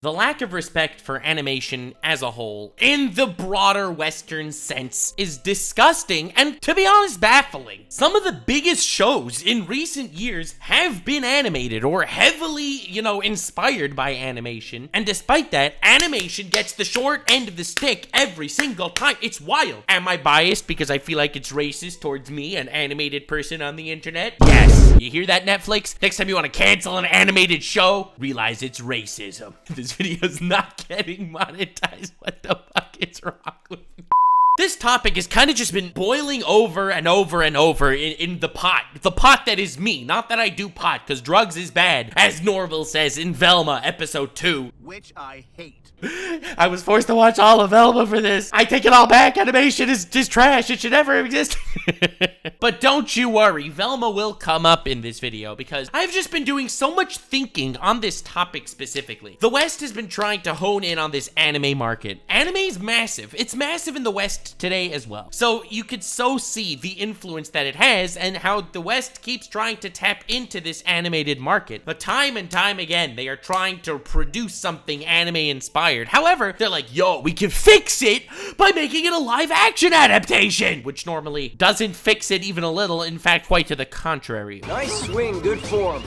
The lack of respect for animation as a whole, in the broader Western sense, is disgusting and, to be honest, baffling. Some of the biggest shows in recent years have been animated or heavily, inspired by animation. And despite that, animation gets the short end of the stick every single time. It's wild. Am I biased because I feel like it's racist towards me, an animated person on the internet? Yes. You hear that, Netflix? Next time you want to cancel an animated show, realize it's racism. This video's not getting monetized. What the fuck is wrong with me? This topic has kind of just been boiling over and over and over in the pot. The pot that is me. Not that I do pot, because drugs is bad, as Norville says in Velma episode 2. Which I hate. I was forced to watch all of Velma for this. I take it all back. Animation is just trash. It should never exist. But don't you worry. Velma will come up in this video because I've just been doing so much thinking on this topic specifically. The West has been trying to hone in on this anime market. Anime is massive. It's massive in the West today as well. So you could so see the influence that it has and how the West keeps trying to tap into this animated market. But time and time again, they are trying to produce something anime inspired. However, they're like, yo, we can fix it by making it a live action adaptation, which normally doesn't fix it even a little. In fact, quite to the contrary. Nice swing, good form.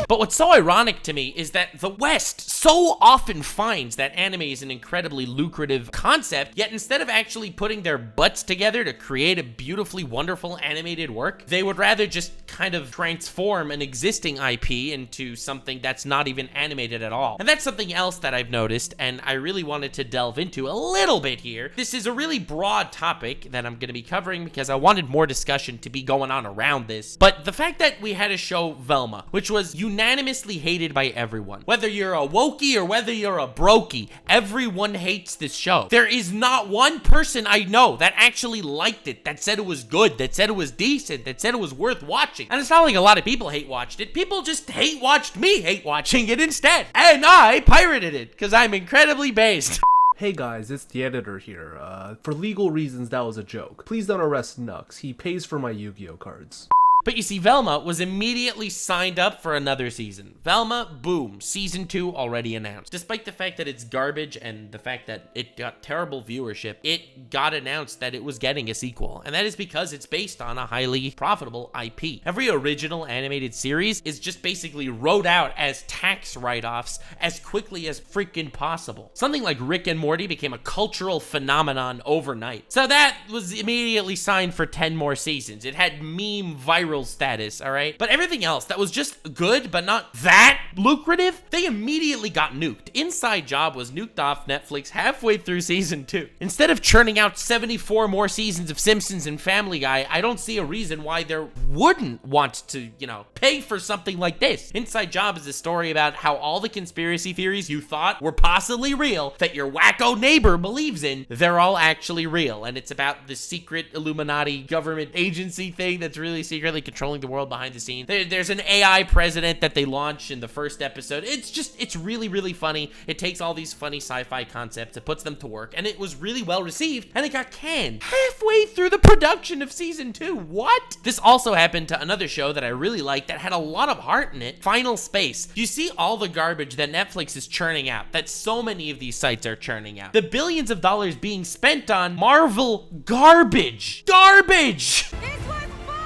But what's so ironic to me is that the West so often finds that anime is an incredibly lucrative concept, yet instead of actually putting their butts together to create a beautifully wonderful animated work, they would rather just kind of transform an existing IP into something that's not even animated at all. And that's something else that I've noticed, and I really wanted to delve into a little bit here. This is a really broad topic that I'm going to be covering because I wanted more discussion to be going on around this. But the fact that we had a show, Velma, which was unanimously hated by everyone, whether you're a wokey or whether you're a brokey, everyone hates this show. There is not one person I know that actually liked it, that said it was good, that said it was decent, that said it was worth watching. And it's not like a lot of people hate watched it. People just hate watched me hate watching it instead. And I pirated it because I'm incredibly based. Hey guys, it's the editor here. For legal reasons, that was a joke. Please don't arrest Nux. He pays for my Yu-Gi-Oh cards. But you see, Velma was immediately signed up for another season. Velma, boom, season 2 already announced. Despite the fact that it's garbage and the fact that it got terrible viewership, it got announced that it was getting a sequel. And that is because it's based on a highly profitable IP. Every original animated series is just basically wrote out as tax write-offs as quickly as freaking possible. Something like Rick and Morty became a cultural phenomenon overnight. So that was immediately signed for 10 more seasons. It had meme viral status, all right? But everything else that was just good but not that lucrative, they immediately got nuked. Inside Job was nuked off Netflix halfway through season 2. Instead of churning out 74 more seasons of Simpsons and Family Guy, I don't see a reason why there wouldn't want to, pay for something like this. Inside Job is a story about how all the conspiracy theories you thought were possibly real, that your wacko neighbor believes in, they're all actually real. And it's about the secret Illuminati government agency thing that's really secretly controlling the world behind the scenes. There's an AI president that they launch in the first episode. It's really, really funny. It takes all these funny sci-fi concepts, it puts them to work, and it was really well received, and it got canned halfway through the production of season 2. What? This also happened to another show that I really liked that had a lot of heart in it, Final Space. You see all the garbage that Netflix is churning out, that so many of these sites are churning out. The billions of dollars being spent on Marvel garbage. Garbage! This was fun!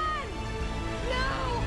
No!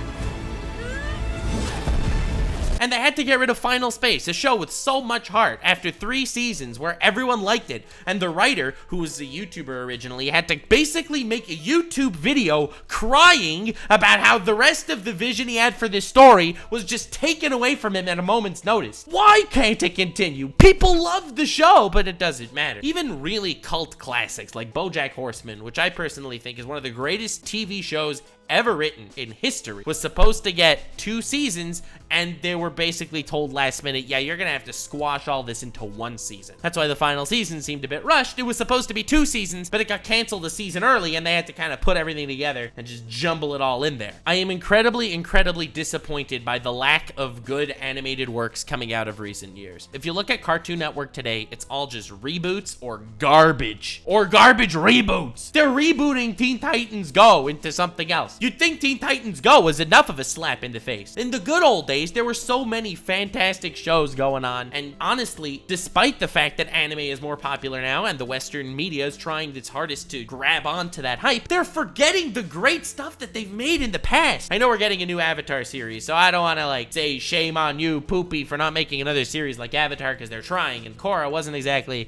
And they had to get rid of Final Space, a show with so much heart, after 3 seasons where everyone liked it. And the writer, who was a YouTuber originally, had to basically make a YouTube video crying about how the rest of the vision he had for this story was just taken away from him at a moment's notice. Why can't it continue? People love the show, but it doesn't matter. Even really cult classics like BoJack Horseman, which I personally think is one of the greatest TV shows ever written in history, was supposed to get 2 seasons, and they were basically told last minute, yeah, you're gonna have to squash all this into 1 season. That's why the final season seemed a bit rushed. It was supposed to be 2 seasons, but it got canceled a season early, and they had to kind of put everything together and just jumble it all in there. I am incredibly, incredibly disappointed by the lack of good animated works coming out of recent years. If you look at Cartoon Network today, it's all just reboots or garbage. Or garbage reboots. They're rebooting Teen Titans Go into something else. You'd think Teen Titans Go was enough of a slap in the face. In the good old days, there were so many fantastic shows going on, and honestly, despite the fact that anime is more popular now and the Western media is trying its hardest to grab onto that hype, they're forgetting the great stuff that they've made in the past. I know we're getting a new Avatar series, so I don't want to like say shame on you, Poopy, for not making another series like Avatar, because they're trying, and Korra wasn't exactly...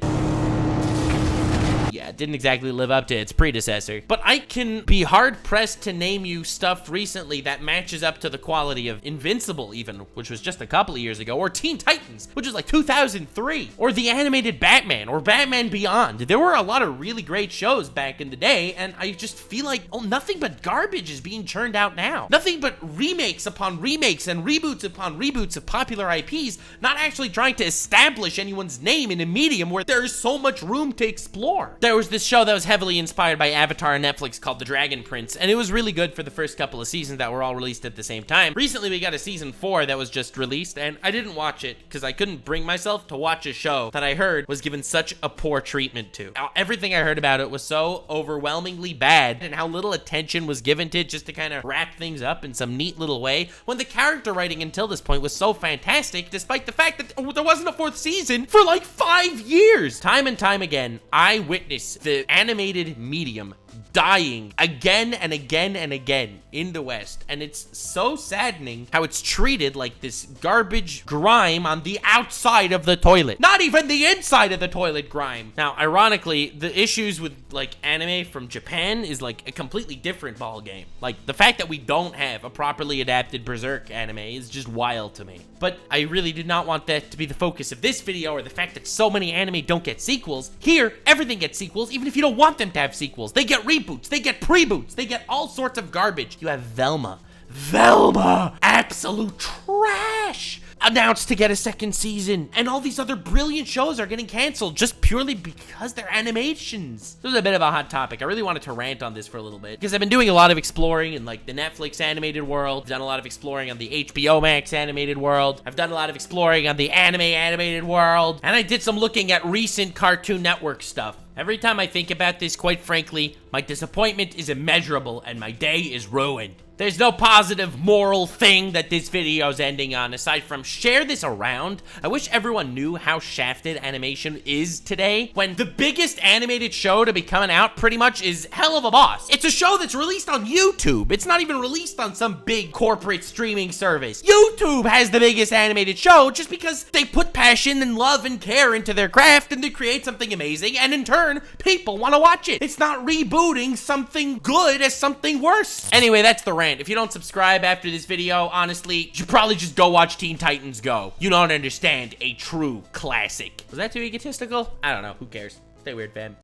yeah, it didn't exactly live up to its predecessor. But I can be hard-pressed to name you stuff recently that matches up to the quality of Invincible, even, which was just a couple of years ago, or Teen Titans, which was like 2003, or the animated Batman, or Batman Beyond. There were a lot of really great shows back in the day, and I just feel like, oh, nothing but garbage is being churned out now. Nothing but remakes upon remakes and reboots upon reboots of popular IPs, not actually trying to establish anyone's name in a medium where there is so much room to explore. There was this show that was heavily inspired by Avatar on Netflix called The Dragon Prince, and it was really good for the first couple of seasons that were all released at the same time. Recently, we got a season 4 that was just released, and I didn't watch it because I couldn't bring myself to watch a show that I heard was given such a poor treatment to. Everything I heard about it was so overwhelmingly bad, and how little attention was given to it just to kind of wrap things up in some neat little way, when the character writing until this point was so fantastic, despite the fact that there wasn't a 4th season for like 5 years. Time and time again, I witnessed the animated medium dying again and again and again in the West, and it's so saddening how it's treated like this garbage grime on the outside of the toilet, not even the inside of the toilet grime. Now, ironically, the issues with like anime from Japan is like a completely different ball game. Like, the fact that we don't have a properly adapted Berserk anime is just wild to me. But I really did not want that to be the focus of this video, or the fact that so many anime don't get sequels. Here, everything gets sequels, even if you don't want them to have sequels. They get reboots, they get pre-boots, they get all sorts of garbage. You have Velma, absolute trash, announced to get a 2nd season, and all these other brilliant shows are getting canceled just purely because they're animations. This was a bit of a hot topic. I really wanted to rant on this for a little bit because I've been doing a lot of exploring in like the Netflix animated world. I've done a lot of exploring on the HBO Max animated world. I've done a lot of exploring on the anime animated world, and I did some looking at recent Cartoon Network stuff. Every time I think about this, quite frankly, my disappointment is immeasurable and my day is ruined. There's no positive moral thing that this video's ending on, aside from share this around. I wish everyone knew how shafted animation is today, when the biggest animated show to be coming out pretty much is Hell of a Boss. It's a show that's released on YouTube. It's not even released on some big corporate streaming service. YouTube has the biggest animated show just because they put passion and love and care into their craft, and they create something amazing, and in turn, people want to watch it. It's not rebooting something good as something worse. Anyway, that's the rant. If you don't subscribe after this video, honestly, you should probably just go watch Teen Titans Go. You don't understand a true classic. Was that too egotistical? I don't know. Who cares? Stay weird, fam.